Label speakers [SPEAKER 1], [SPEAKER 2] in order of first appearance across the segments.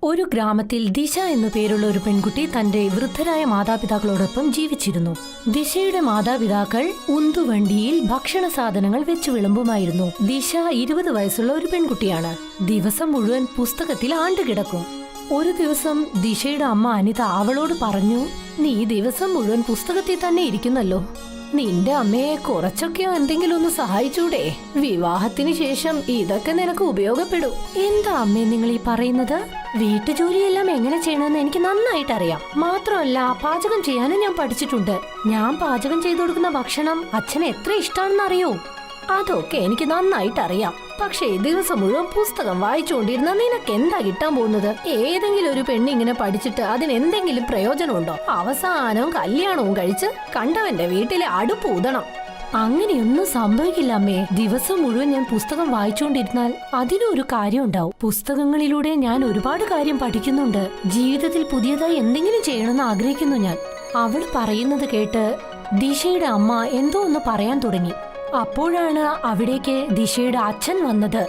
[SPEAKER 1] ഒരു ഗ്രാമത്തിൽ ദിശ എന്നു പേരുള്ള ഒരു പെൺകുട്ടി തന്റെ വൃദ്ധരായ മാതാപിതാക്കളോടൊപ്പം ജീവിച്ചിരുന്നു. ദിശയുടെ മാതാപിതാക്കൾ ഉന്തുവണ്ടിയിൽ ഭക്ഷണ സാധനങ്ങൾ വെച്ചു വിളമ്പുമായിരുന്നു. ദിശ 20 വയസ്സുള്ള ഒരു പെൺകുട്ടിയാണ്. ദിവസം മുഴുവൻ പുസ്തകത്തിൽ ആണ്ടുകിടക്കും. ഒരു ദിവസം ദിശയുടെ അമ്മ അനിത അവളോട് പറഞ്ഞു, നീ ദിവസം മുഴുവൻ പുസ്തകത്തിൽ തന്നെ ഇരിക്കുന്നല്ലോ, നിന്റെ അമ്മയെ കുറച്ചൊക്കെ എന്തെങ്കിലും ഒന്ന് സഹായിച്ചൂടെ? വിവാഹത്തിന് ശേഷം ഇതൊക്കെ നിനക്ക് ഉപയോഗപ്പെടും. എന്താ അമ്മേ നിങ്ങൾ ഈ പറയുന്നത്? വീട്ടുജോലിയെല്ലാം എങ്ങനെ ചെയ്യണമെന്ന് എനിക്ക് നന്നായിട്ട് അറിയാം. മാത്രമല്ല പാചകം ചെയ്യാനും ഞാൻ പഠിച്ചിട്ടുണ്ട്. ഞാൻ പാചകം ചെയ്തു കൊടുക്കുന്ന ഭക്ഷണം അച്ഛന് എത്ര ഇഷ്ടമാണെന്ന് അറിയോ? അതൊക്കെ എനിക്ക് നന്നായിട്ട് അറിയാം. പക്ഷേ ദിവസം മുഴുവൻ പുസ്തകം വായിച്ചുകൊണ്ടിരുന്ന നിനക്ക് എന്താ കിട്ടാൻ പോകുന്നത്? ഏതെങ്കിലും ഒരു പെണ്ണ് ഇങ്ങനെ പഠിച്ചിട്ട് അതിനെന്തെങ്കിലും പ്രയോജനമുണ്ടോ? അവസാനം കല്യാണവും കഴിച്ച് കണ്ടവന്റെ വീട്ടിലെ അടുപ്പ് ഊതണം. അങ്ങനെയൊന്നും സംഭവിക്കില്ല അമ്മേ. ദിവസം മുഴുവൻ ഞാൻ പുസ്തകം വായിച്ചുകൊണ്ടിരുന്നാൽ അതിനൊരു കാര്യം ഉണ്ടാവും. പുസ്തകങ്ങളിലൂടെ ഞാൻ ഒരുപാട് കാര്യം പഠിക്കുന്നുണ്ട്. ജീവിതത്തിൽ പുതിയതായി എന്തെങ്കിലും ചെയ്യണമെന്ന് ആഗ്രഹിക്കുന്നു ഞാൻ. അവൾ പറയുന്നത് കേട്ട് ദിശയുടെ അമ്മ എന്തോ ഒന്ന് പറയാൻ തുടങ്ങി. അപ്പോഴാണ് അവിടേക്ക് ദിശയുടെ അച്ഛൻ വന്നത്.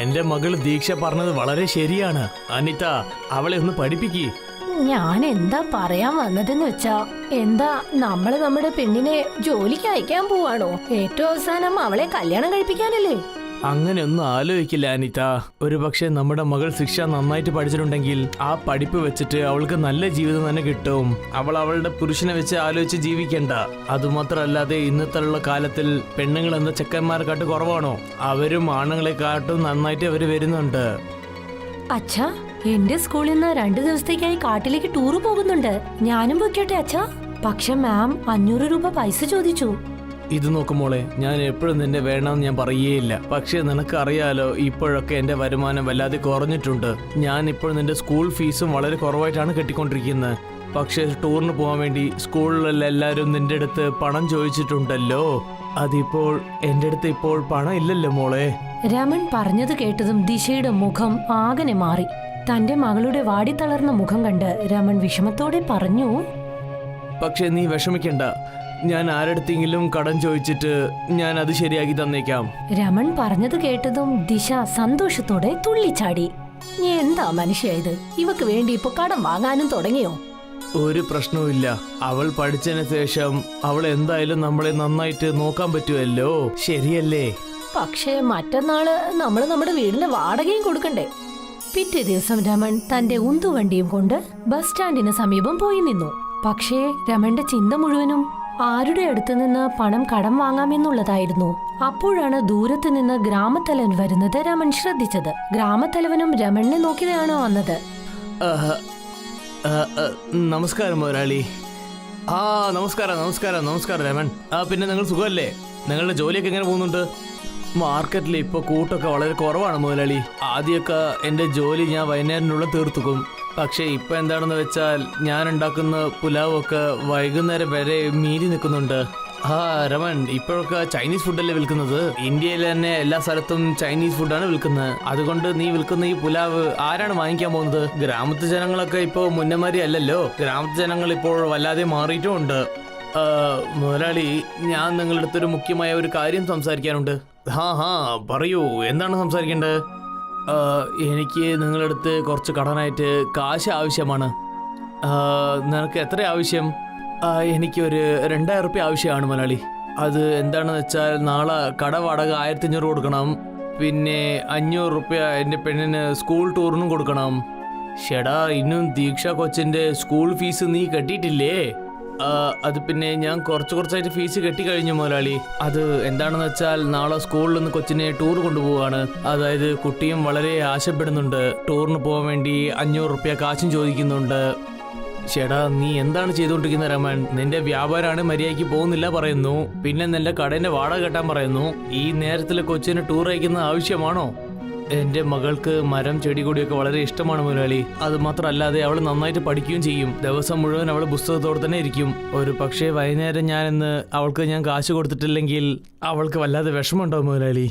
[SPEAKER 2] എന്റെ മകള് ദീക്ഷ പറഞ്ഞത് വളരെ ശരിയാണ്. അനിത, അവളെ ഒന്ന് പഠിപ്പിക്കേ.
[SPEAKER 1] ഞാൻ എന്താ പറയാൻ വന്നതെന്ന് വെച്ചാ, എന്താ നമ്മള് നമ്മുടെ പെണ്ണിനെ ജോലിക്ക് അയക്കാൻ പോവാണോ? ഏറ്റവും അവസാനം അവളെ കല്യാണം കഴിപ്പിക്കാനല്ലേ?
[SPEAKER 2] അങ്ങനെയൊന്നും ആലോചിക്കില്ല അനിത. ഒരുപക്ഷെ നമ്മുടെ മകൾ ശിക്ഷ നന്നായിട്ട് പഠിച്ചിട്ടുണ്ടെങ്കിൽ ആ പഠിപ്പ് വെച്ചിട്ട് അവൾക്ക് നല്ല ജീവിതം തന്നെ കിട്ടും. അവൾ അവളുടെ പുരുഷനെ വെച്ച് ആലോചിച്ച് ജീവിക്കണ്ട. അതുമാത്രമല്ലാതെ ഇന്നത്തെ കാലത്തിൽ പെണ്ണുങ്ങൾ എന്ന ചെക്കന്മാരെക്കാട്ട് കുറവാണോ? അവരും ആണുങ്ങളെക്കാട്ടും നന്നായിട്ട് അവര് വരുന്നുണ്ട്.
[SPEAKER 1] അച്ഛാ, എന്റെ സ്കൂളിൽ നിന്ന് 2 ദിവസത്തേക്കായി കാട്ടിലേക്ക് ടൂറ് പോകുന്നുണ്ട്. ഞാനും പൊയ്ക്കോട്ടെ അച്ഛാ? പക്ഷെ മാം 500 രൂപ പൈസ ചോദിച്ചു.
[SPEAKER 2] ഇത് നോക്കുമോളെ, ഞാൻ എപ്പോഴും നിന്നെ വേണമെന്ന് ഞാൻ പറയുകയില്ല. പക്ഷെ നിനക്ക് അറിയാലോ, ഇപ്പോഴൊക്കെ എന്റെ വരുമാനം വല്ലാതെ കുറഞ്ഞിട്ടുണ്ട്. ഞാൻ ഇപ്പോൾ നിന്റെ സ്കൂൾ ഫീസും വളരെ കുറവായിട്ടാണ് കെട്ടിക്കൊണ്ടിരിക്കുന്നത്. പക്ഷെ ടൂറിന് പോകാൻ വേണ്ടി സ്കൂളിലുള്ള എല്ലാവരും നിന്റെ അടുത്ത് പണം ചോദിച്ചിട്ടുണ്ടല്ലോ. അതിപ്പോൾ എന്റെ അടുത്ത് ഇപ്പോൾ പണം ഇല്ലല്ലോ മോളെ.
[SPEAKER 1] രമൺ പറഞ്ഞത് കേട്ടതും ദിശയുടെ മുഖം ആകെ മാറി. തന്റെ മകളുടെ വാടിത്തളർന്ന മുഖം കണ്ട് രമൺ വിഷമത്തോടെ പറഞ്ഞു,
[SPEAKER 2] പക്ഷെ നീ വിഷമിക്കണ്ട, ഞാൻ ആരടുത്തെങ്കിലും കടം ചോദിച്ചിട്ട് ഞാൻ അത് ശരിയാക്കി തന്നേക്കാം.
[SPEAKER 1] രമൺ പറഞ്ഞത് കേട്ടതും ദിശ സന്തോഷത്തോടെ തുള്ളിച്ചാടി. നീ എന്താ മനുഷ്യായത്? ഇവക്ക് വേണ്ടി ഇപ്പൊ കടം വാങ്ങാനും തുടങ്ങിയോ?
[SPEAKER 2] ഒരു പ്രശ്നവുമില്ല. അവൾ പഠിച്ചതിന് ശേഷം അവൾ എന്തായാലും നമ്മളെ നന്നായിട്ട് നോക്കാൻ പറ്റുമല്ലോ, ശരിയല്ലേ?
[SPEAKER 1] പക്ഷേ മറ്റന്നാള് നമ്മള് നമ്മുടെ വീടിന്റെ വാടകയും കൊടുക്കണ്ടേ? പിറ്റേ ദിവസം രമൺ തന്റെ ഉന്തുവണ്ടിയും കൊണ്ട് ബസ് സ്റ്റാൻഡിന് സമീപം പോയി നിന്നു. പക്ഷേ രമന്റെ ചിന്ത മുഴുവനും ആരുടെ അടുത്ത് നിന്ന് പണം കടം വാങ്ങാമെന്നുള്ളതായിരുന്നു. അപ്പോഴാണ് ദൂരത്ത് നിന്ന് ഗ്രാമത്തലവൻ വരുന്നത് രമൺ ശ്രദ്ധിച്ചത്. ഗ്രാമത്തലവനും രമണിനെ നോക്കിയാണ് വന്നത്.
[SPEAKER 2] നമസ്കാരം മുതലാളി. നമസ്കാരം നമസ്കാരം നമസ്കാരം രമൺ. പിന്നെ നിങ്ങൾ സുഖമല്ലേ? നിങ്ങളുടെ ജോലിയൊക്കെ എങ്ങനെ പോകുന്നുണ്ട്? മാർക്കറ്റിൽ ഇപ്പോൾ കൂട്ടൊക്കെ വളരെ കുറവാണ് മുതലാളി. ആദ്യമൊക്കെ എൻ്റെ ജോലി ഞാൻ വൈകുന്നേരത്തിനുള്ളിൽ തീർത്തുക്കും. പക്ഷേ ഇപ്പം എന്താണെന്ന് വെച്ചാൽ ഞാൻ ഉണ്ടാക്കുന്ന പുലാവൊക്കെ വൈകുന്നേരം വരെ മീതി നിൽക്കുന്നുണ്ട്. രമൺ, ഇപ്പോഴൊക്കെ ചൈനീസ് ഫുഡല്ലേ വിൽക്കുന്നത്? ഇന്ത്യയിൽ തന്നെ എല്ലാ സ്ഥലത്തും ചൈനീസ് ഫുഡാണ് വിൽക്കുന്നത്. അതുകൊണ്ട് നീ വിൽക്കുന്ന ഈ പുലാവ് ആരാണ് വാങ്ങിക്കാൻ പോകുന്നത്? ഗ്രാമത്തെ ജനങ്ങളൊക്കെ ഇപ്പോൾ മുന്നമാരി അല്ലല്ലോ. ഗ്രാമത്തെ ജനങ്ങൾ ഇപ്പോൾ വല്ലാതെ മാറിയിട്ടുമുണ്ട്. മുതലാളി, ഞാൻ നിങ്ങളുടെ അടുത്തൊരു മുഖ്യമായ ഒരു കാര്യം സംസാരിക്കാനുണ്ട്. പറയൂ, എന്താണ് സംസാരിക്കേണ്ടത്? എനിക്ക് നിങ്ങളുടെ അടുത്ത് കുറച്ച് കടനായിട്ട് കാശ് ആവശ്യമാണ്. നിനക്ക് എത്ര ആവശ്യം? എനിക്കൊരു 2000 റുപ്യ ആവശ്യമാണ് മുതലാളി. അത് എന്താണെന്ന് വെച്ചാൽ നാളെ കട വാടക 1500 കൊടുക്കണം. പിന്നെ 500 റുപ്യ എൻ്റെ പെണ്ണിന് സ്കൂൾ ടൂറിനും കൊടുക്കണം. ഷെടാ, ഇന്നും ദീക്ഷ കൊച്ചിൻ്റെ സ്കൂൾ ഫീസ് നീ കെട്ടിയിട്ടില്ലേ? അത് പിന്നെ ഞാൻ കുറച്ചായിട്ട് ഫീസ് കെട്ടിക്കഴിഞ്ഞു മുതലാളി. അത് എന്താണെന്ന് വെച്ചാൽ നാളെ സ്കൂളിൽ നിന്ന് കൊച്ചിനെ ടൂർ കൊണ്ടുപോവാണ്. അതായത് കുട്ടിയും വളരെ ആശപ്പെടുന്നുണ്ട്. ടൂറിന് പോകാൻ വേണ്ടി 500 റുപ്യ കാശും ചോദിക്കുന്നുണ്ട്. ചേട്ടാ, നീ എന്താണ് ചെയ്തുകൊണ്ടിരിക്കുന്നത് രമൺ? നിന്റെ വ്യാപാരമാണ് മര്യാദയ്ക്ക് പോകുന്നില്ല പറയുന്നു. പിന്നെ നിന്റെ കടേന്റെ വാടക കെട്ടാൻ പറയുന്നു. ഈ നേരത്തിൽ കൊച്ചിന് ടൂർ അയക്കുന്ന ആവശ്യമാണോ? എന്റെ മകൾക്ക് മരം ചെടി കൊടിയൊക്കെ വളരെ ഇഷ്ടമാണ് മുതലാളി. അത് മാത്രമല്ലാതെ അവൾ നന്നായിട്ട് പഠിക്കുകയും ചെയ്യും. ദിവസം മുഴുവൻ അവൾ പുസ്തകത്തോടെ തന്നെ ഇരിക്കും. ഒരു പക്ഷേ വൈകുന്നേരം അവൾക്ക് ഞാൻ കാശ് കൊടുത്തിട്ടില്ലെങ്കിൽ അവൾക്ക് വല്ലാതെ വിഷമമുണ്ടാവും മുതലാളി.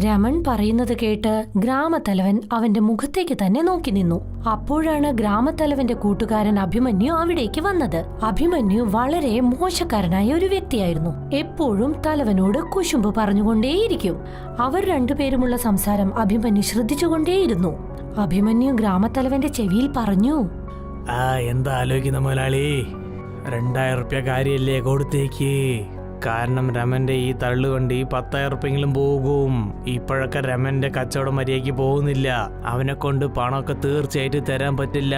[SPEAKER 1] രമൺ പറയുന്നത് കേട്ട് ഗ്രാമത്തലവൻ അവന്റെ മുഖത്തേക്ക് തന്നെ നോക്കി നിന്നു. അപ്പോഴാണ് ഗ്രാമത്തലവന്റെ കൂട്ടുകാരൻ അഭിമന്യു അവിടേക്ക് വന്നത്. അഭിമന്യു വളരെ മോശക്കാരനായ ഒരു വ്യക്തിയായിരുന്നു. എപ്പോഴും തലവനോട് കുശുമ്പ് പറഞ്ഞുകൊണ്ടേയിരിക്കും. അവർ രണ്ടുപേരുമുള്ള സംസാരം അഭിമന്യു ശ്രദ്ധിച്ചുകൊണ്ടേയിരുന്നു. അഭിമന്യു ഗ്രാമത്തലവന്റെ ചെവിയിൽ പറഞ്ഞു.
[SPEAKER 2] എന്താ ആലോചിക്കുന്ന മുതലാളി? 2000 റുപ്യ കാര്യല്ലേ, കൊടുത്തേക്ക്. കാരണം രമന്റെ ഈ തള്ളുവണ്ടി 10,000 റുപ്യെങ്കിലും പോകും. ഇപ്പോഴൊക്കെ രമന്റെ കച്ചവടം മര്യാദയ്ക്ക് പോകുന്നില്ല. അവനെ കൊണ്ട് പണമൊക്കെ തീർച്ചയായിട്ടും തരാൻ പറ്റില്ല.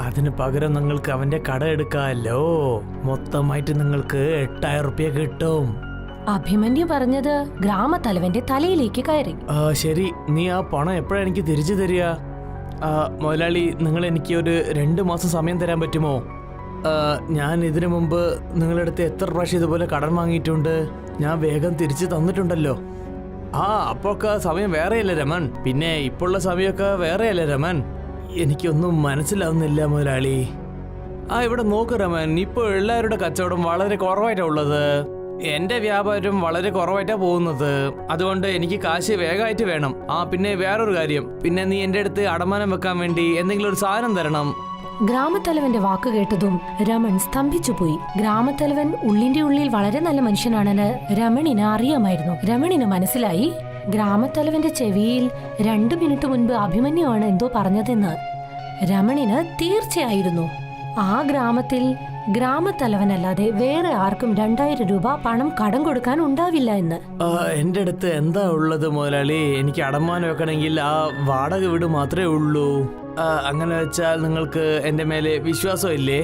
[SPEAKER 2] അതിന് പകരം നിങ്ങൾക്ക് അവന്റെ കട എടുക്കാമല്ലോ. മൊത്തമായിട്ട് നിങ്ങൾക്ക് 8,000 റുപ്യ കിട്ടും.
[SPEAKER 1] അഭിമന്യു പറഞ്ഞത് ഗ്രാമത്തലവന്റെ തലയിലേക്ക് കയറി.
[SPEAKER 2] ശരി, നീ ആ പണം എപ്പോഴാണ് എനിക്ക് തിരിച്ചു തരിക? മുതലാളി, നിങ്ങൾ എനിക്ക് ഒരു 2 മാസം സമയം തരാൻ പറ്റുമോ? ഞാൻ ഇതിനു മുമ്പ് നിങ്ങളുടെ അടുത്ത് എത്ര പ്രാവശ്യം ഇതുപോലെ കടം വാങ്ങിയിട്ടുണ്ട്. ഞാൻ വേഗം തിരിച്ചു തന്നിട്ടുണ്ടല്ലോ. അപ്പോഴൊക്കെ സമയം വേറെയല്ലേ രമൻ? പിന്നെ ഇപ്പോഴുള്ള സമയമൊക്കെ വേറെയല്ലേ രമൻ? എനിക്കൊന്നും മനസ്സിലാവുന്നില്ല മുതലാളി. ഇവിടെ നോക്ക് രമൻ, ഇപ്പോൾ എല്ലാവരുടെ കച്ചവടം വളരെ കുറവായിട്ടാണ് ഉള്ളത്. എന്റെ വ്യാപാരം വളരെ കുറവായിട്ടാണ് പോകുന്നത്. അതുകൊണ്ട് എനിക്ക് കാശ് വേഗമായിട്ട് വേണം. പിന്നെ വേറൊരു കാര്യം, പിന്നെ നീ എന്റെ അടുത്ത് അടമാനം വെക്കാൻ വേണ്ടി എന്തെങ്കിലും ഒരു സാധനം തരണം.
[SPEAKER 1] ഗ്രാമത്തലവന്റെ വാക്ക് കേട്ടതും രമൺ സ്തംഭിച്ചുപോയി. ഗ്രാമത്തലവൻ ഉള്ളിന്റെ ഉള്ളിൽ വളരെ നല്ല മനുഷ്യനാണെന്ന് രമണിന് അറിയാമായിരുന്നു. രമണിന് മനസ്സിലായി ഗ്രാമത്തലവന്റെ ചെവിയിൽ 2 മിനിറ്റ് മുൻപ് അഭിമന്യുവാണ് എന്തോ പറഞ്ഞതെന്ന്. രമണിന് തീർച്ചയായിരുന്നു ആ ഗ്രാമത്തിൽ ഗ്രാമത്തലവനല്ലാതെ വേറെ ആർക്കും 2000 രൂപ പണം കടം കൊടുക്കാൻ ഉണ്ടാവില്ല എന്ന്.
[SPEAKER 2] എന്റെ അടുത്ത് എന്താ ഉള്ളത് മുതലാളി? എനിക്ക് അടമാനം വെക്കണമെങ്കിൽ ആ വാടക വീട് മാത്രമേ ഉള്ളൂ. അങ്ങനെ വെച്ചാൽ നിങ്ങൾക്ക് എന്റെ മേലെ വിശ്വാസം ഇല്ലേ?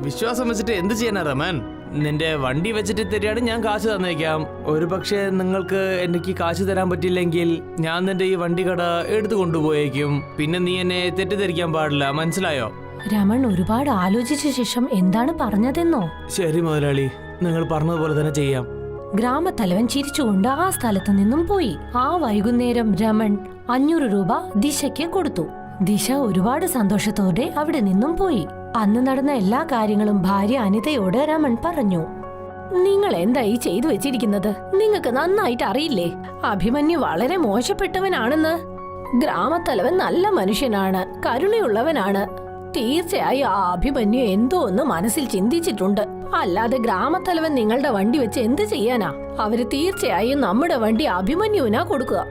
[SPEAKER 2] വിശ്വാസം വെച്ചിട്ട് എന്ത് ചെയ്യാനാ രമൻ? നിന്റെ വണ്ടി വെച്ചിട്ട് തരികയാണ്, ഞാൻ കാശ് തന്നേക്കാം. ഒരു പക്ഷേ നിങ്ങൾക്ക് എനിക്ക് കാശ് തരാൻ പറ്റില്ലെങ്കിൽ ഞാൻ നിന്റെ ഈ വണ്ടി കട എടുത്തു കൊണ്ടുപോയേക്കും. പിന്നെ നീ എന്നെ തെറ്റിദ്ധരിക്കാൻ പാടില്ല, മനസ്സിലായോ?
[SPEAKER 1] രമൺ ഒരുപാട് ആലോചിച്ച ശേഷം എന്താണ് പറഞ്ഞതെന്നോ?
[SPEAKER 2] ശരി മുതലാളി, നിങ്ങൾ പറഞ്ഞതുപോലെ തന്നെ ചെയ്യാം.
[SPEAKER 1] ഗ്രാമത്തലവൻ ചിരിച്ചുകൊണ്ട് ആ സ്ഥലത്ത് നിന്നും പോയി. ആ വൈകുന്നേരം രമൺ 500 രൂപ ദിശയ്ക്ക് കൊടുത്തു. ദിശ ഒരുപാട് സന്തോഷത്തോടെ അവിടെ നിന്നും പോയി. അന്ന് നടന്ന എല്ലാ കാര്യങ്ങളും ഭാര്യ അനിതയോട് രമൺ പറഞ്ഞു. നിങ്ങൾ എന്തായി ചെയ്തു വെച്ചിരിക്കുന്നത്? നിങ്ങൾക്ക് നന്നായിട്ട് അറിയില്ലേ അഭിമന്യു വളരെ മോശപ്പെട്ടവനാണെന്ന്? ഗ്രാമത്തലവൻ നല്ല മനുഷ്യനാണ്, കരുണയുള്ളവനാണ്. തീർച്ചയായും ആ അഭിമന്യു എന്തോ ഒന്ന് മനസ്സിൽ ചിന്തിച്ചിട്ടുണ്ട്. അല്ലാതെ ഗ്രാമത്തലവൻ നിങ്ങളുടെ വണ്ടി വെച്ച് എന്ത് ചെയ്യാനാ? അവര് തീർച്ചയായും നമ്മുടെ വണ്ടി അഭിമന്യുവിനാ കൊടുക്കുക.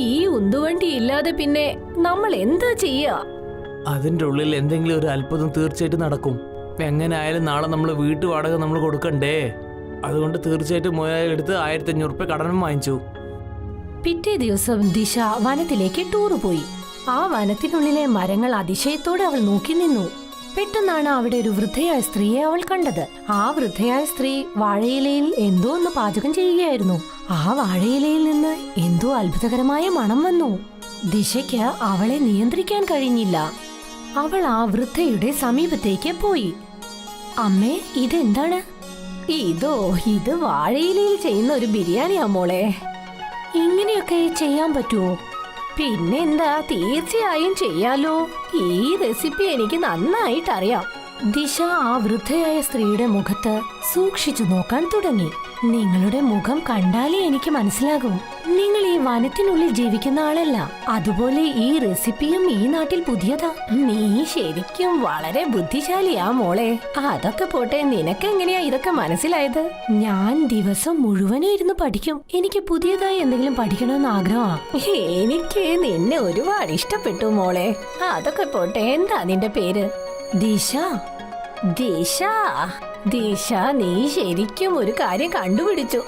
[SPEAKER 1] ഈ ഉന്തുവണ്ടി ഇല്ലാതെ പിന്നെ നമ്മൾ എന്താ ചെയ്യുക?
[SPEAKER 2] അതിന്റെ ഉള്ളിൽ എന്തെങ്കിലും ഒരു അത്ഭുതം തീർച്ചയായിട്ടും നടക്കും. എങ്ങനെ ആയാലും നാളെ നമ്മൾ വീട്ടുവാടക നമ്മൾ കൊടുക്കണ്ടേ? അതുകൊണ്ട് തീർച്ചയായിട്ടും മുതലാളി എടുത്ത് 1500 റുപ്യ കടനം വാങ്ങിച്ചു.
[SPEAKER 1] പിറ്റേ ദിവസം ദിശ വനത്തിലേക്ക് ടൂറ് പോയി. ആ വനത്തിനുള്ളിലെ മരങ്ങൾ അതിശയത്തോടെ അവൾ നോക്കി നിന്നു. പെട്ടെന്നാണ് അവിടെ ഒരു വൃദ്ധയായ സ്ത്രീയെ അവൾ കണ്ടത്. ആ വൃദ്ധയായ സ്ത്രീ വാഴയിലയിൽ എന്തോ ഒന്ന് പാചകം ചെയ്യുകയായിരുന്നു. ആ വാഴയിലയിൽ നിന്ന് എന്തോ അത്ഭുതകരമായ മണം വന്നു. ദിശയ്ക്ക് അവളെ നിയന്ത്രിക്കാൻ കഴിഞ്ഞില്ല. അവൾ ആ വൃദ്ധയുടെ സമീപത്തേക്ക് പോയി. അമ്മേ, ഇതെന്താണ്? ഇത് വാഴയിലയിൽ ചെയ്യുന്ന ഒരു ബിരിയാണിയാ മോളെ. ഇങ്ങനെയൊക്കെ ചെയ്യാൻ പറ്റുമോ? പിന്നെന്താ, തീർച്ചയായും ചെയ്യാലോ. ഈ റെസിപ്പി എനിക്ക് നന്നായിട്ട് അറിയാം. ദിശ ആ വൃദ്ധയായ സ്ത്രീയുടെ മുഖത്ത് സൂക്ഷിച്ചു നോക്കാൻ തുടങ്ങി. നിങ്ങളുടെ മുഖം കണ്ടാലേ എനിക്ക് മനസ്സിലാകും നിങ്ങൾ ഈ വനത്തിനുള്ളിൽ ജീവിക്കുന്ന ആളല്ല. അതുപോലെ ഈ റെസിപ്പിയും ഈ നാട്ടിൽ പുതിയതാ. നീ ശരിക്കും വളരെ ബുദ്ധിശാലിയാ മോളെ. അതൊക്കെ പോട്ടെ, നിനക്ക് എങ്ങനെയാ ഇതൊക്കെ മനസ്സിലായത്? ഞാൻ ദിവസം മുഴുവനും ഇരുന്ന് പഠിക്കും. എനിക്ക് പുതിയതായി എന്തെങ്കിലും പഠിക്കണമെന്ന് ആഗ്രഹമാ. എനിക്ക് നിന്നെ ഒരുപാട് ഇഷ്ടപ്പെട്ടു മോളെ. അതൊക്കെ പോട്ടെ, എന്താ നിന്റെ പേര്? ദിശ. ദിശ, ദിശ, നീ ശരിക്കും ഒരു കാര്യം കണ്ടുപിടിച്ചു.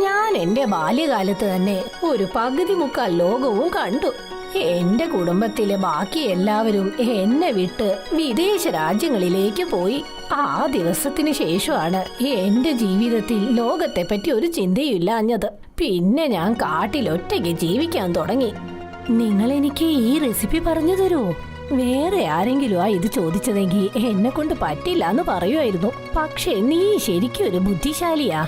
[SPEAKER 1] ഞാൻ എന്റെ ബാല്യകാലത്ത് തന്നെ ഒരു പകുതി മുക്കാൽ ലോകവും കണ്ടു. എന്റെ കുടുംബത്തിലെ ബാക്കി എല്ലാവരും എന്നെ വിട്ട് വിദേശ രാജ്യങ്ങളിലേക്ക് പോയി. ആ ദിവസത്തിന് ശേഷമാണ് എന്റെ ജീവിതത്തിൽ ലോകത്തെ പറ്റി ഒരു ചിന്തയില്ലാഞ്ഞത്. പിന്നെ ഞാൻ കാട്ടിൽ ഒറ്റയ്ക്ക് ജീവിക്കാൻ തുടങ്ങി. നിങ്ങൾ എനിക്ക് ഈ റെസിപ്പി പറഞ്ഞു തരുമോ? വേറെ ആരെങ്കിലും ഇത് ചോദിച്ചതെങ്കിൽ എന്നെ കൊണ്ട് പറ്റില്ല എന്ന് പറയുമായിരുന്നു. പക്ഷെ നീ ശരിക്കും ഒരു ബുദ്ധിശാലിയാ.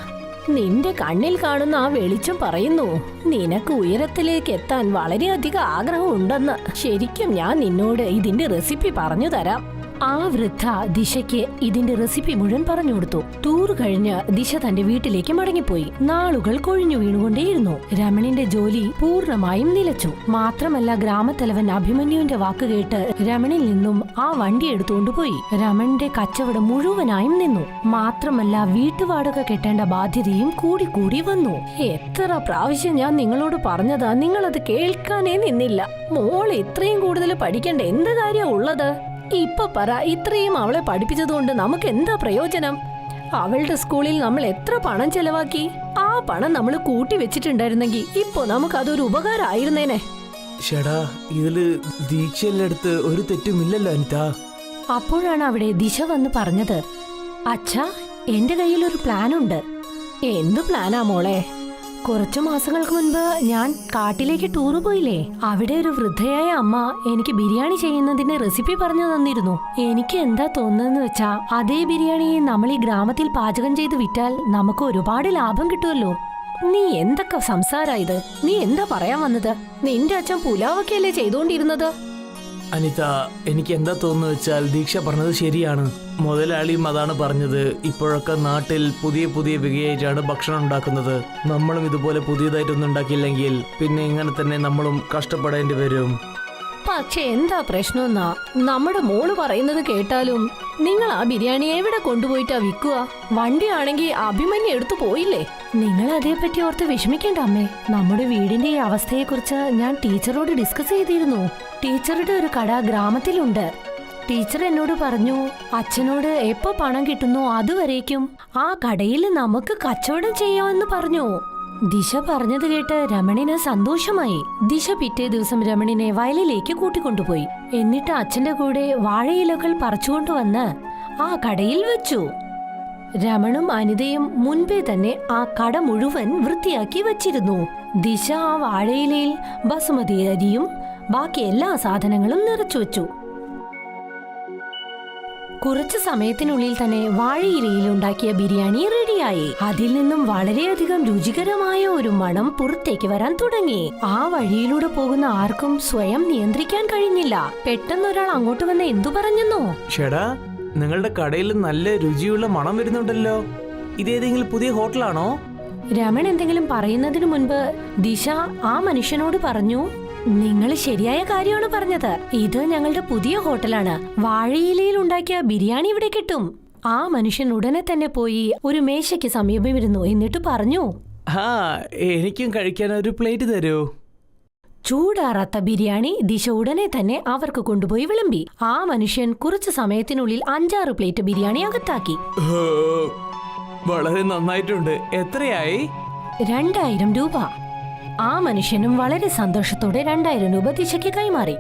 [SPEAKER 1] നിന്റെ കണ്ണിൽ കാണുന്ന ആ വെളിച്ചം പറയുന്നു നിനക്ക് ഉയരത്തിലേക്ക് എത്താൻ വളരെയധികം ആഗ്രഹം ഉണ്ടെന്ന്. ശരിക്കും ഞാൻ നിന്നോട് ഇതിന്റെ റെസിപ്പി പറഞ്ഞു തരാം. ആ വൃദ്ധ ദിശയ്ക്ക് ഇതിന്റെ റെസിപ്പി മുഴുവൻ പറഞ്ഞു കൊടുത്തു. ടൂർ കഴിഞ്ഞ് ദിശ തന്റെ വീട്ടിലേക്ക് മടങ്ങിപ്പോയി. നാളുകൾ കൊഴിഞ്ഞു വീണുകൊണ്ടേയിരുന്നു. രമണിന്റെ ജോലി പൂർണ്ണമായും നിലച്ചു. മാത്രമല്ല, ഗ്രാമത്തലവൻ അഭിമന്യുവിന്റെ വാക്ക് കേട്ട് രമണിൽ നിന്നും ആ വണ്ടി എടുത്തുകൊണ്ടുപോയി. രമണിന്റെ കച്ചവടം മുഴുവനായും നിന്നു. മാത്രമല്ല, വീട്ടുവാടക കെട്ടേണ്ട ബാധ്യതയും കൂടി വന്നു. എത്ര പ്രാവശ്യം ഞാൻ നിങ്ങളോട് പറഞ്ഞതാ, നിങ്ങളത് കേൾക്കാനേ നിന്നില്ല. മോൾ ഇത്രയും കൂടുതൽ പഠിക്കേണ്ട എന്ത് കാര്യ ഉള്ളത്? ഇപ്പൊ പറ, ഇത്രയും അവളെ പഠിപ്പിച്ചതുകൊണ്ട് നമുക്ക് എന്താ പ്രയോജനം? അവളുടെ സ്കൂളിൽ നമ്മൾ എത്ര പണം ചെലവാക്കി? ആ പണം നമ്മൾ കൂട്ടി വെച്ചിട്ടുണ്ടായിരുന്നെങ്കിൽ ഇപ്പൊ നമുക്ക് അതൊരു ഉപകാരമായിരുന്നേനെ.
[SPEAKER 2] ഷടാ, ഇതില് ദീക്ഷയിലടുത്ത് ഒരു തെറ്റുമില്ലല്ലോ അനിത.
[SPEAKER 1] അപ്പോഴാണ് അവിടെ ദിശ വന്ന് പറഞ്ഞത്, അച്ഛാ, എന്റെ കയ്യിൽ ഒരു പ്ലാനുണ്ട്. എന്തു പ്ലാനാ മോളെ? കുറച്ചു മാസങ്ങൾക്ക് മുൻപ് ഞാൻ കാട്ടിലേക്ക് ടൂറ് പോയില്ലേ? അവിടെ ഒരു വൃദ്ധയായ അമ്മ എനിക്ക് ബിരിയാണി ചെയ്യുന്നതിന്റെ റെസിപ്പി പറഞ്ഞു തന്നിരുന്നു. എനിക്ക് എന്താ തോന്നുന്നതെന്ന് വെച്ചാ, അതേ ബിരിയാണി നമ്മൾ ഈ ഗ്രാമത്തിൽ പാചകം ചെയ്ത് വിറ്റാൽ നമുക്ക് ഒരുപാട് ലാഭം കിട്ടുമല്ലോ. നീ എന്തൊക്കെ സംസാരാ ഇത്? നീ എന്താ പറയാൻ വന്നത്? നിന്റെ അച്ഛൻ പുലാവൊക്കെയല്ലേ ചെയ്തോണ്ടിരുന്നത്?
[SPEAKER 2] അനിത, എനിക്ക് എന്താ തോന്നുന്നു വെച്ചാൽ ദീക്ഷ പറഞ്ഞത് ശരിയാണ്. മുതലാളിയും അതാണ് പറഞ്ഞത്. ഇപ്പോഴൊക്കെ നാട്ടിൽ പുതിയ വകയായിട്ടാണ് ഭക്ഷണം ഉണ്ടാക്കുന്നത്. നമ്മളും ഇതുപോലെ പുതിയതായിട്ടൊന്നും ഉണ്ടാക്കിയില്ലെങ്കിൽ പിന്നെ ഇങ്ങനെ തന്നെ നമ്മളും കഷ്ടപ്പെടേണ്ടി വരും.
[SPEAKER 1] പക്ഷെ എന്താ പ്രശ്നമെന്നാ, നമ്മുടെ മോള് പറയുന്നത് കേട്ടാലും നിങ്ങൾ ആ ബിരിയാണി എവിടെ കൊണ്ടുപോയിട്ടാ വിൽക്കുക? വണ്ടിയാണെങ്കിൽ അഭിമന്യു എടുത്തു പോയില്ലേ? നിങ്ങൾ അതേപറ്റി ഓർത്ത് വിഷമിക്കേണ്ട അമ്മേ. നമ്മുടെ വീടിന്റെ ഈ അവസ്ഥയെക്കുറിച്ച് ഞാൻ ടീച്ചറോട് ഡിസ്കസ് ചെയ്തിരുന്നു. ടീച്ചറുടെ ഒരു കട ഗ്രാമത്തിലുണ്ട്. ടീച്ചർ എന്നോട് പറഞ്ഞു, അച്ഛനോട് എപ്പോ പണം കിട്ടുന്നോ അതുവരേക്കും ആ കടയിൽ നമുക്ക് കച്ചവടം ചെയ്യാമെന്ന് പറഞ്ഞു. ദിശ പറഞ്ഞത് കേട്ട് രമണിന് സന്തോഷമായി. ദിശ പിറ്റേ ദിവസം രമണിനെ വയലിലേക്ക് കൂട്ടിക്കൊണ്ടുപോയി. എന്നിട്ട് അച്ഛന്റെ കൂടെ വാഴയിലകൾ പറിച്ചുകൊണ്ടുവന്ന് ആ കടയിൽ വെച്ചു. രമണും അനിതയും മുൻപേ തന്നെ ആ കട മുഴുവൻ വൃത്തിയാക്കി വച്ചിരുന്നു. ദിശ ആ വാഴയിലയിൽ ബസുമതി അരിയും ബാക്കി എല്ലാ സാധനങ്ങളും നിറച്ചു വെച്ചു. കുറച്ചു സമയത്തിനുള്ളിൽ തന്നെ വാഴയിലയിൽ ഉണ്ടാക്കിയ ബിരിയാണി റെഡിയായി. അതിൽ നിന്നും വളരെയധികം രുചികരമായ ഒരു മണം പുറത്തേക്ക് വരാൻ തുടങ്ങി. ആ വഴിയിലൂടെ പോകുന്ന ആർക്കും സ്വയം നിയന്ത്രിക്കാൻ കഴിഞ്ഞില്ല. പെട്ടെന്ന് ഒരാൾ അങ്ങോട്ട് വന്ന് എന്തു പറഞ്ഞെന്നോ?
[SPEAKER 2] ഷടാ, നിങ്ങളുടെ കടയിൽ നല്ല രുചിയുള്ള മണം വരുന്നുണ്ടല്ലോ. ഇതേതെങ്കിലും പുതിയ ഹോട്ടലാണോ?
[SPEAKER 1] രമൺ എന്തെങ്കിലും പറയുന്നതിനു മുൻപ് ദിശ ആ മനുഷ്യനോട് പറഞ്ഞു, നിങ്ങൾ ശരിയായ കാര്യമാണ് പറഞ്ഞത്. ഇത് ഞങ്ങളുടെ പുതിയ ഹോട്ടലാണ്. വാഴയിലയിൽ ഉണ്ടാക്കിയ ബിരിയാണി ഇവിടെ കിട്ടും. ആ മനുഷ്യൻ ഉടനെ തന്നെ പോയി ഒരു മേശയ്ക്ക് സമീപം ഇരുന്നു. എന്നിട്ട് പറഞ്ഞു,
[SPEAKER 2] എനിക്കും കഴിക്കാൻ ഒരു പ്ലേറ്റ് തരൂ.
[SPEAKER 1] ചൂടാറാത്ത ബിരിയാണി ദിശ ഉടനെ തന്നെ അവർക്ക് കൊണ്ടുപോയി വിളമ്പി. ആ മനുഷ്യൻ കുറച്ചു സമയത്തിനുള്ളിൽ 5-6 പ്ലേറ്റ് ബിരിയാണി അകത്താക്കി.
[SPEAKER 2] വളരെ നന്നായിട്ടുണ്ട്. എത്രയായി?
[SPEAKER 1] 2000 രൂപ. ആ മനുഷ്യനും വളരെ സന്തോഷത്തോടെ 2000 രൂപ ദിശയ്ക്ക് കൈമാറി.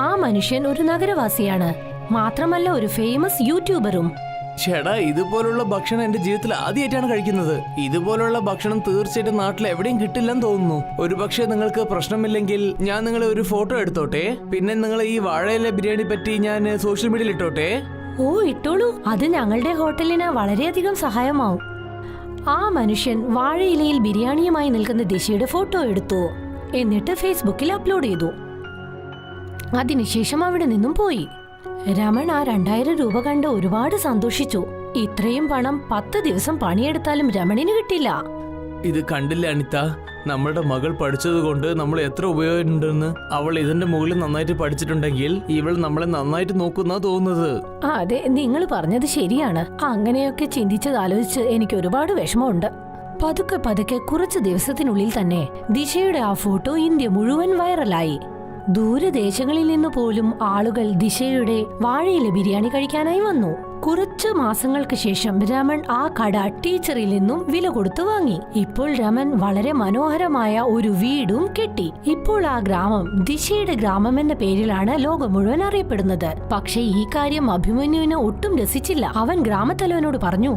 [SPEAKER 1] ആ മനുഷ്യൻ ഒരു നഗരവാസിയാണ്. മാത്രമല്ല ഒരു ഫേമസ് യൂട്യൂബറും.
[SPEAKER 2] ചേട്ടാ, ഇതുപോലുള്ള ഭക്ഷണം എന്റെ ജീവിതത്തിൽ ആദ്യമായിട്ടാണ് കഴിക്കുന്നത്. ഇതുപോലുള്ള ഭക്ഷണം തീർച്ചയായിട്ടും നാട്ടിൽ എവിടെയും കിട്ടില്ലെന്ന് തോന്നുന്നു. ഒരുപക്ഷെ നിങ്ങൾക്ക് പ്രശ്നമില്ലെങ്കിൽ ഞാൻ നിങ്ങളെ ഒരു ഫോട്ടോ എടുത്തോട്ടെ. പിന്നെ നിങ്ങൾ ഈ വാഴയില ബിരിയാണി പറ്റി ഞാൻ സോഷ്യൽ മീഡിയയിൽ ഇട്ടോട്ടെ.
[SPEAKER 1] ഓ, ഇട്ടോളൂ. അത് ഞങ്ങളുടെ ഹോട്ടലിന് വളരെയധികം സഹായമാവും. ആ മനുഷ്യൻ വാഴയിലയിൽ ബിരിയാണിയുമായി നിൽക്കുന്ന ദിശയുടെ ഫോട്ടോ എടുത്തു. എന്നിട്ട് ഫേസ്ബുക്കിൽ അപ്ലോഡ് ചെയ്തു. അതിനുശേഷം അവിടെ നിന്നും പോയി. രമൺ ആ 2000 രൂപ കണ്ട് ഒരുപാട് സന്തോഷിച്ചു. ഇത്രയും പണം 10 ദിവസം പണിയെടുത്താലും രമണിന് കിട്ടില്ല.
[SPEAKER 2] ഇത് കണ്ടില്ല അനിത, നമ്മുടെ മകൾ പഠിച്ചതുകൊണ്ട് നമ്മൾ എത്ര ഉപയോഗമുണ്ടെന്ന്. അവൾ ഇതിന്റെ മുകളിൽ നന്നായിട്ട് പഠിച്ചിട്ടുണ്ടെങ്കിൽ ഇവൾ നമ്മളെ നന്നായിട്ട് നോക്കുന്ന തോന്നുന്നത്.
[SPEAKER 1] അതെ, നിങ്ങൾ പറഞ്ഞത് ശരിയാണ്. അങ്ങനെയൊക്കെ ചിന്തിച്ചതാലോചിച്ച് എനിക്ക് ഒരുപാട് വിഷമമുണ്ട്. പതുക്കെ കുറച്ചു ദിവസത്തിനുള്ളിൽ തന്നെ ദിശയുടെ ആ ഫോട്ടോ ഇന്ത്യ മുഴുവൻ വൈറലായി. ദൂരദേശങ്ങളിൽ നിന്ന് പോലും ആളുകൾ ദിശയുടെ വാഴയില ബിരിയാണി കഴിക്കാനായി വന്നു. കുറച്ചു മാസങ്ങൾക്ക് ശേഷം രമൺ ആ കട ടീച്ചറിൽ നിന്നും വില കൊടുത്തു വാങ്ങി. ഇപ്പോൾ രമൺ വളരെ മനോഹരമായ ഒരു വീടും കെട്ടി. ഇപ്പോൾ ആ ഗ്രാമം ദിശയുടെ ഗ്രാമം എന്ന പേരിലാണ് ലോകം മുഴുവൻ അറിയപ്പെടുന്നത്. പക്ഷേ ഈ കാര്യം അഭിമന്യുവിന് ഒട്ടും രസിച്ചില്ല. അവൻ ഗ്രാമത്തലവനോട് പറഞ്ഞു,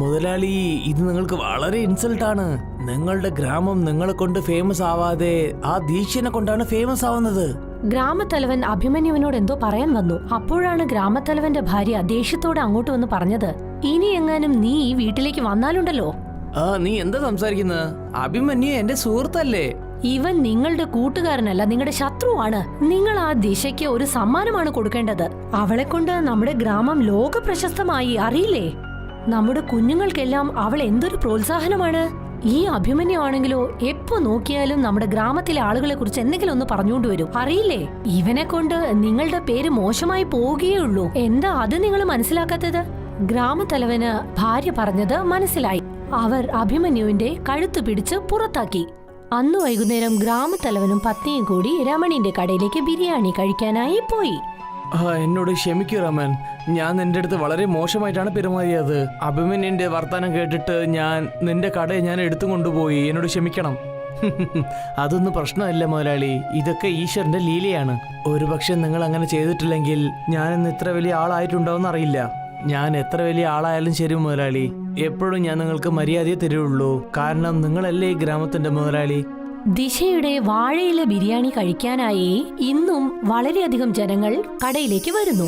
[SPEAKER 2] മുതലാളി, ഇത് നിങ്ങൾക്ക് വളരെ ഇൻസൾട്ടാണ്. നിങ്ങളുടെ ഗ്രാമം നിങ്ങളെ കൊണ്ട് ഫേമസ് ആവാതെ ആ ദീക്ഷനെ കൊണ്ടാണ് ഫേമസ് ആവുന്നത്.
[SPEAKER 1] ഗ്രാമത്തലവൻ അഭിമന്യുവിനോട് എന്തോ പറയാൻ വന്നു. അപ്പോഴാണ് ഗ്രാമത്തലവന്റെ ഭാര്യ ദേഷ്യത്തോടെ അങ്ങോട്ട് വന്ന് പറഞ്ഞത്, ഇനി എങ്ങാനും നീ ഈ വീട്ടിലേക്ക് വന്നാലുണ്ടല്ലോ.
[SPEAKER 2] നീ എന്താ സംസാരിക്കുന്നത്? അഭിമന്യു എന്റെ സുഹൃത്തല്ലേ?
[SPEAKER 1] ഇവൻ നിങ്ങളുടെ കൂട്ടുകാരനല്ല, നിങ്ങളുടെ ശത്രുവാണ്. നിങ്ങൾ ആ ദിശയ്ക്ക് ഒരു സമ്മാനമാണ് കൊടുക്കേണ്ടത്. അവളെ കൊണ്ട് നമ്മുടെ ഗ്രാമം ലോക പ്രശസ്തമായി, അറിയില്ലേ? നമ്മുടെ കുഞ്ഞുങ്ങൾക്കെല്ലാം അവൾ എന്തൊരു പ്രോത്സാഹനമാണ്. ഈ അഭിമന്യു ആണെങ്കിലോ എപ്പോ നോക്കിയാലും നമ്മുടെ ഗ്രാമത്തിലെ ആളുകളെ കുറിച്ച് എന്തെങ്കിലും ഒന്ന് പറഞ്ഞുകൊണ്ടുവരും, അറിയില്ലേ? ഇവനെ കൊണ്ട് നിങ്ങളുടെ പേര് മോശമായി പോവുകയുള്ളൂ. എന്താ അത് നിങ്ങൾ മനസ്സിലാക്കാത്തത്? ഗ്രാമത്തലവന് ഭാര്യ പറഞ്ഞത് മനസ്സിലായി. അവർ അഭിമന്യുവിന്റെ കഴുത്തു പിടിച്ച് പുറത്താക്കി. അന്ന് വൈകുന്നേരം ഗ്രാമത്തലവനും പത്നിയും കൂടി രമണിന്റെ കടയിലേക്ക് ബിരിയാണി കഴിക്കാനായി പോയി.
[SPEAKER 2] എന്നോട് ക്ഷമിക്കൂ റമൻ, ഞാൻ നിന്റെ അടുത്ത് വളരെ മോശമായിട്ടാണ് പെരുമാറിയത്. അഭിമന്യന്റെ വർത്താനം കേട്ടിട്ട് ഞാൻ നിന്റെ കടയെ ഞാൻ എടുത്തു കൊണ്ടുപോയി. എന്നോട് ക്ഷമിക്കണം. അതൊന്നും പ്രശ്നമല്ല മുതലാളി, ഇതൊക്കെ ഈശ്വരന്റെ ലീലയാണ്. ഒരുപക്ഷെ നിങ്ങൾ അങ്ങനെ ചെയ്തിട്ടില്ലെങ്കിൽ ഞാൻ ഇന്ന് ഇത്ര വലിയ ആളായിട്ടുണ്ടാവുമെന്ന് അറിയില്ല. ഞാൻ എത്ര വലിയ ആളായാലും ശരി മുതലാളി, എപ്പോഴും ഞാൻ നിങ്ങൾക്ക് മര്യാദയെ തരുള്ളൂ. കാരണം നിങ്ങളല്ലേ ഈ ഗ്രാമത്തിന്റെ മുതലാളി.
[SPEAKER 1] ദിശയുടെ വാഴയിലെ ബിരിയാണി കഴിക്കാനായി ഇന്നും വളരെയധികം ജനങ്ങൾ കടയിലേക്ക് വരുന്നു.